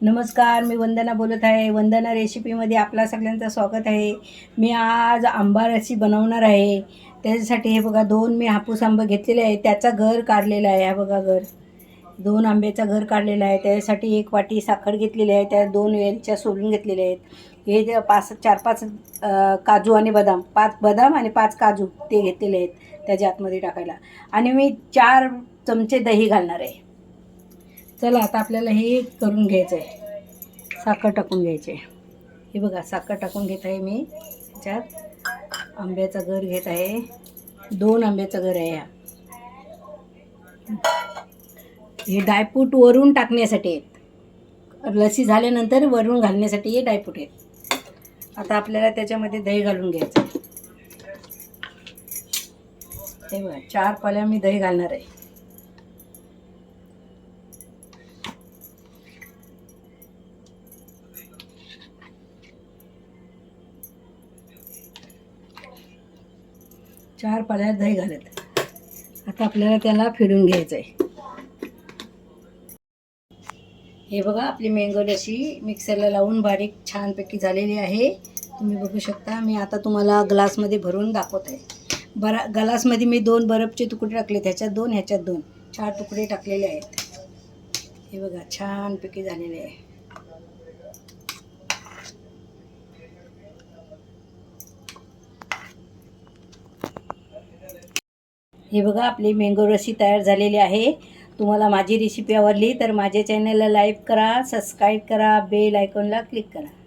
नमस्कार, मी वंदना बोलत आहे. वंदना रेसिपीमध्ये आपल्या सगळ्यांचं स्वागत आहे. मी आज आंबा रशी बनवणार आहे. त्याच्यासाठी हे बघा 2 मी हापूस आंबे घेतलेले आहे. त्याचा गर काढलेला आहे. हा बघा गर. 2 आंब्याचा गर काढलेला आहे. त्यासाठी 1 वाटी साखर घेतलेली आहे. त्या 2 वेलच्या सोलून घेतलेल्या आहेत. हे जे 4-5 काजू आणि बदाम, 5 बदाम आणि 5 काजू ते घेतलेले आहेत त्याच्या आतमध्ये टाकायला. आणि मी 4 चमचे दही घालणार आहे. चला आता आपल्याला हे करून घ्यायचं आहे. साखर टाकून घ्यायचे. हे बघा साखर टाकून घेत आहे मी. त्याच्यात आंब्याचा गर घेत आहे. 2 आंब्याचा गर आहे हा. हे ड्रायफ्रूट वरून टाकण्यासाठी आहेत. लसी झाल्यानंतर वरून घालण्यासाठी हे ड्रायफ्रूट आहेत. आता आपल्याला त्याच्यामध्ये दही घालून घ्यायचं आहे. हे बघा 4 पाल्या मी दही घालणार आहे. चार पाल्या दही घालत. आता आपल्याला त्याला फिरून घ्यायचं आहे. हे बघा आपली मँगो लस्सी मिक्सरला लावून बारीक छानपैकी झालेली आहे. तुम्ही बघू शकता. मी आता तुम्हाला ग्लासमध्ये भरून दाखवत आहे. ग्लासमध्ये मी 2 बर्फचे तुकडे टाकले. ह्याच्यात 2 ह्याच्यात 2 4 तुकडे टाकलेले आहेत. हे बघा छानपैकी झालेले आहे. हे बघा आपली मँगो रशी तयार झालेली आहे. तुम्हाला माझी रेसिपी आवडली तर माझ्या चॅनलला लाईक करा, सबस्क्राईब करा, बेल आयकॉनला क्लिक करा.